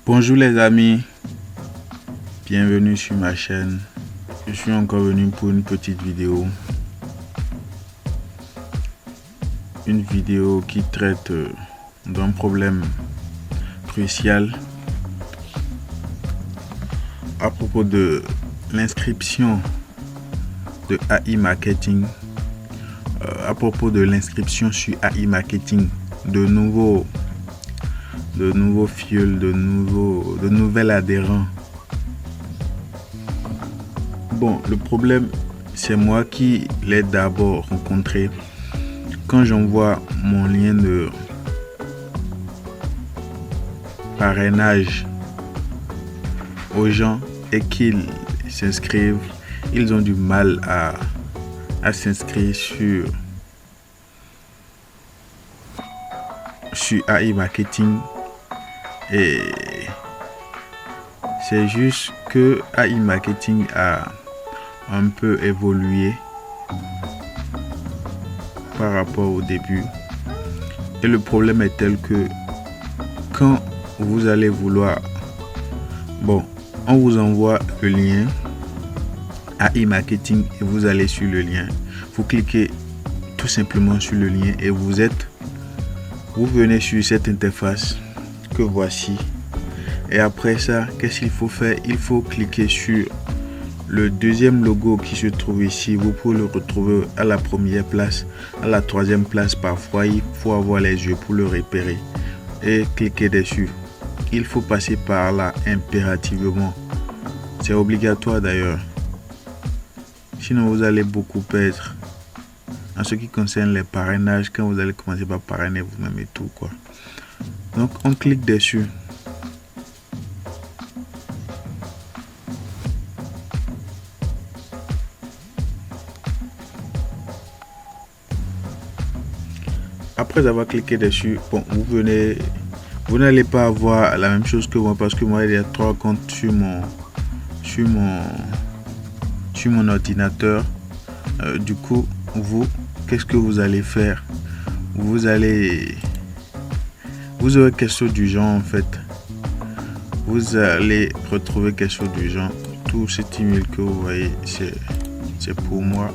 Bonjour les amis, bienvenue sur ma chaîne. Je suis encore venu pour une petite vidéo. Une vidéo qui traite d'un problème crucial à propos de l'inscription de AI Marketing. À propos de l'inscription sur AI Marketing, de nouveaux fioles, de nouveaux adhérents. Bon, le problème, c'est moi qui l'ai d'abord rencontré. Quand j'envoie mon lien de parrainage aux gens et qu'ils s'inscrivent, ils ont du mal à s'inscrire sur AI Marketing. Et c'est juste que AI Marketing a un peu évolué par rapport au début. Et le problème est tel que quand vous allez vouloir, on vous envoie le lien AI Marketing et vous allez sur le lien. Vous cliquez tout simplement sur le lien et vous venez sur cette interface que voici. Et après ça, qu'est-ce qu'il faut faire? Il faut cliquer sur le deuxième logo qui se trouve ici. Vous pouvez le retrouver à la première place, à la troisième place. Parfois, il faut avoir les yeux pour le repérer et cliquer dessus. Il faut passer par là impérativement. C'est obligatoire d'ailleurs. Sinon, vous allez beaucoup perdre. En ce qui concerne les parrainages, quand vous allez commencer par parrainer vous-même et tout quoi. Donc, on clique dessus. Après avoir cliqué dessus, vous n'allez pas avoir la même chose que moi parce que moi il y a 3 comptes sur mon ordinateur. Du coup, qu'est-ce que vous allez faire? Vous aurez quelque chose du genre en fait. Vous allez retrouver quelque chose du genre. Tout cet email que vous voyez, c'est pour moi.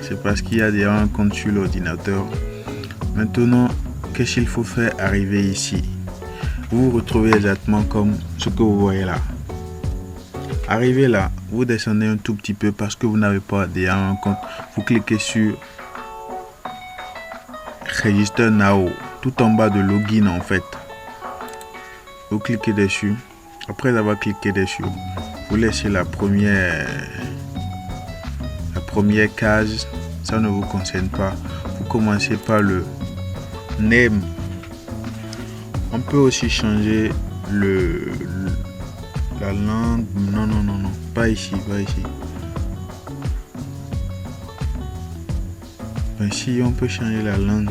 C'est parce qu'il y a déjà un compte sur l'ordinateur. Maintenant, qu'est-ce qu'il faut faire? Arriver ici. Vous vous retrouvez exactement comme ce que vous voyez là. Arrivez là, vous descendez un tout petit peu parce que vous n'avez pas déjà un compte. Vous cliquez sur Register Now, tout en bas de Login en fait. Vous cliquez dessus. Après avoir cliqué dessus, vous laissez la première case. Ça ne vous concerne pas. Vous commencez par le name. On peut aussi changer la langue. Non, pas ici. Ici, on peut changer la langue.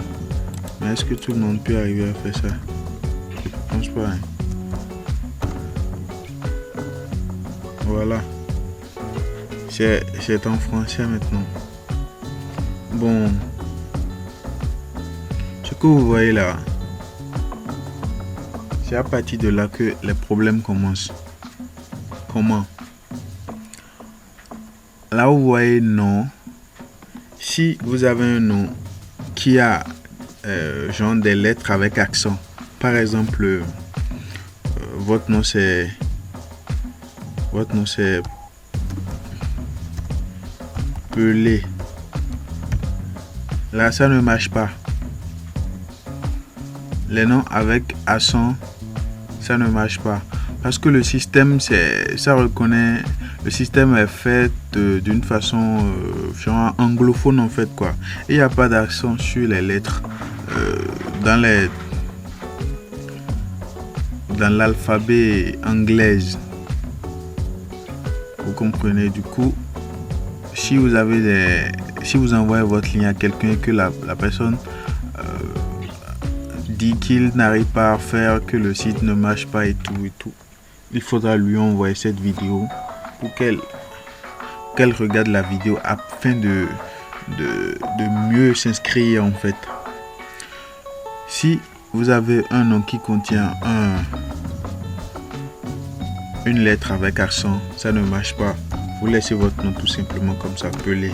Mais est-ce que tout le monde peut arriver à faire ça? Je pense pas. Voilà. C'est en français maintenant. Bon. Ce que vous voyez là, c'est à partir de là que les problèmes commencent. Comment? Là où vous voyez nom, si vous avez un nom qui a genre des lettres avec accent, par exemple, votre nom c'est Pelé. Là, ça ne marche pas. Les noms avec accent, ça ne marche pas. Parce que le système, ça reconnaît. Le système est fait d'une façon genre anglophone en fait quoi. Et il n'y a pas d'accent sur les lettres dans l'alphabet anglaise. Vous comprenez? Du coup, si vous envoyez votre lien à quelqu'un et que la personne dit qu'il n'arrive pas à faire, que le site ne marche pas et tout, il faudra lui envoyer cette vidéo pour qu'elle regarde la vidéo afin de mieux s'inscrire en fait. Si vous avez un nom qui contient une lettre avec accent, ça ne marche pas. Vous laissez votre nom tout simplement comme ça, Pelé.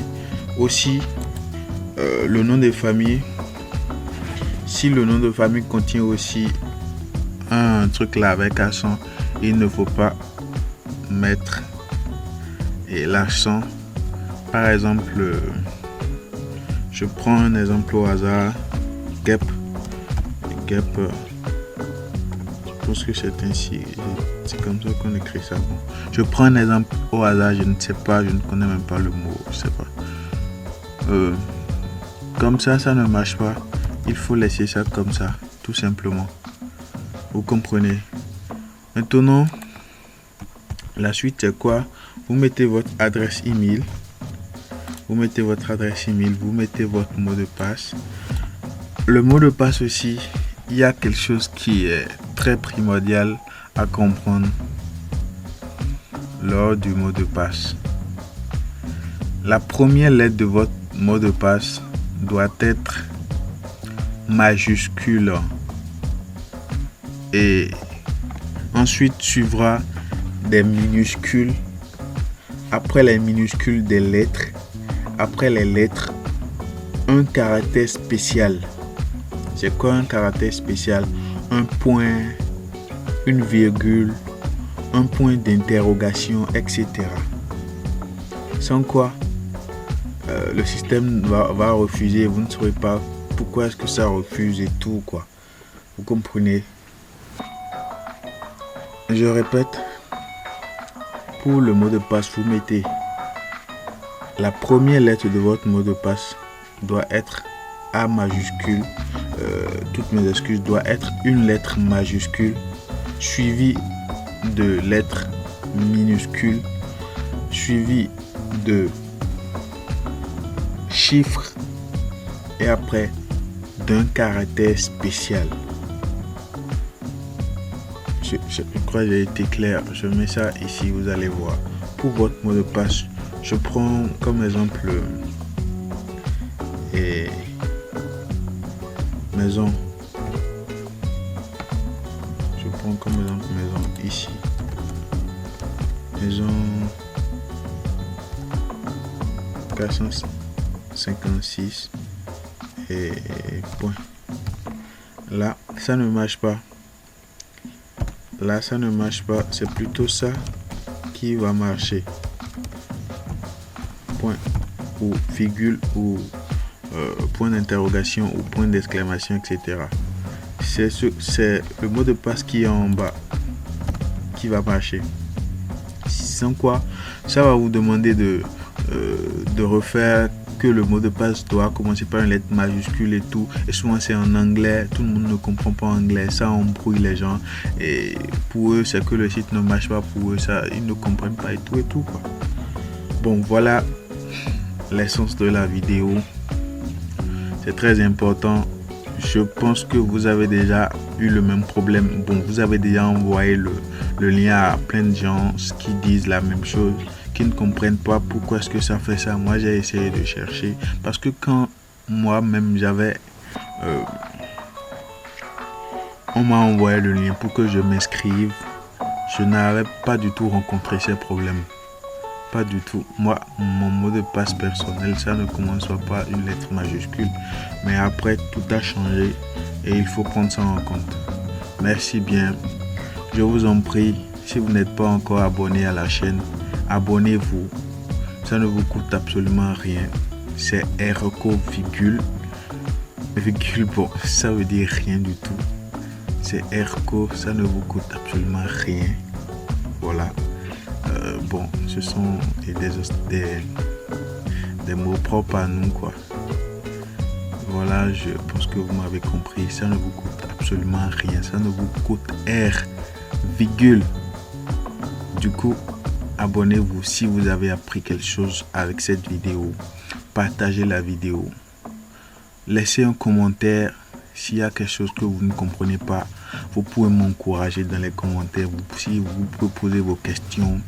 Aussi, le nom de famille. Si le nom de famille contient aussi un truc là avec accent, il ne faut pas mettre l'accent. Par exemple, je prends un exemple au hasard. Gap. Je pense que c'est ainsi. C'est comme ça qu'on écrit ça. Bon. Je prends un exemple au hasard. Je ne sais pas. Je ne connais même pas le mot. Je sais pas. Comme ça ne marche pas. Il faut laisser ça comme ça, tout simplement. Vous comprenez? Maintenant, la suite c'est quoi? Vous mettez votre adresse email. Vous mettez votre mot de passe. Le mot de passe aussi, il y a quelque chose qui est très primordial à comprendre lors du mot de passe. La première lettre de votre mot de passe doit être majuscule et ensuite suivra des minuscules, après les minuscules des lettres, après les lettres un caractère spécial. C'est quoi un caractère spécial? Un point, une virgule, un point d'interrogation, etc. Sans quoi le système va refuser. Vous ne saurez pas pourquoi est-ce que ça refuse et tout quoi. Vous comprenez? Je répète, pour le mot de passe, vous mettez la première lettre de votre mot de passe doit être A majuscule. Toutes mes excuses, doit être une lettre majuscule suivie de lettres minuscules suivie de chiffres et après d'un caractère spécial. Je crois que j'ai été clair. Je mets ça ici, vous allez voir. Pour votre mot de passe, je prends comme exemple maison. Je prends comme exemple maison ici. Maison 456 et point. Là, ça ne marche pas. Là, ça ne marche pas. C'est plutôt ça qui va marcher. Point ou virgule ou point d'interrogation ou point d'exclamation, etc. C'est le mot de passe qui est en bas qui va marcher. Sans quoi, ça va vous demander de refaire que le mot de passe doit commencer par une lettre majuscule et tout. Et souvent c'est en anglais, tout le monde ne comprend pas anglais, ça embrouille les gens. Et pour eux, c'est que le site ne marche pas pour eux, ça, ils ne comprennent pas et tout quoi. Bon, voilà l'essence de la vidéo. C'est très important. Je pense que vous avez déjà eu le même problème. Bon, vous avez déjà envoyé le lien à plein de gens qui disent la même chose, qui ne comprennent pas pourquoi est-ce que ça fait ça. Moi, j'ai essayé de chercher parce que quand moi-même on m'a envoyé le lien pour que je m'inscrive, je n'avais pas du tout rencontré ces problèmes. Pas du tout. Moi, mon mot de passe personnel, ça ne commence pas par une lettre majuscule. Mais après, tout a changé et il faut prendre ça en compte. Merci bien. Je vous en prie, si vous n'êtes pas encore abonné à la chaîne, abonnez-vous. Ça ne vous coûte absolument rien. C'est RCO virgule. Virgule, bon, ça veut dire rien du tout. C'est RCO, ça ne vous coûte absolument rien. Voilà. Bon, ce sont des mots propres à nous, quoi. Voilà, je pense que vous m'avez compris. Ça ne vous coûte absolument rien. Ça ne vous coûte R, virgule. Du coup, abonnez-vous si vous avez appris quelque chose avec cette vidéo. Partagez la vidéo. Laissez un commentaire. S'il y a quelque chose que vous ne comprenez pas, vous pouvez m'encourager dans les commentaires. Si vous pouvez poser vos questions.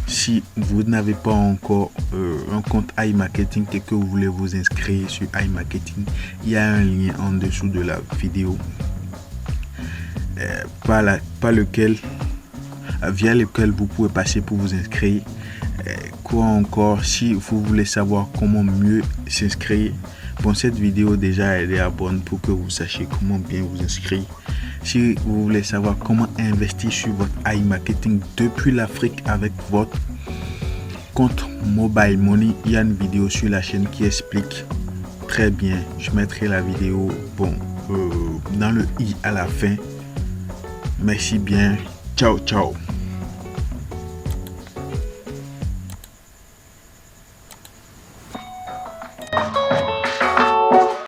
Si vous n'avez pas encore un compte iMarketing et que vous voulez vous inscrire sur iMarketing, il y a un lien en dessous de la vidéo. via lequel vous pouvez passer pour vous inscrire. Quoi encore, si vous voulez savoir comment mieux s'inscrire, bon, cette vidéo déjà elle est à bonne pour que vous sachiez comment bien vous inscrire. Si vous voulez savoir comment investir sur votre iMarketing depuis l'Afrique avec votre compte Mobile Money, il y a une vidéo sur la chaîne qui explique très bien. Je mettrai la vidéo dans le i à la fin. Merci bien. Ciao, ciao.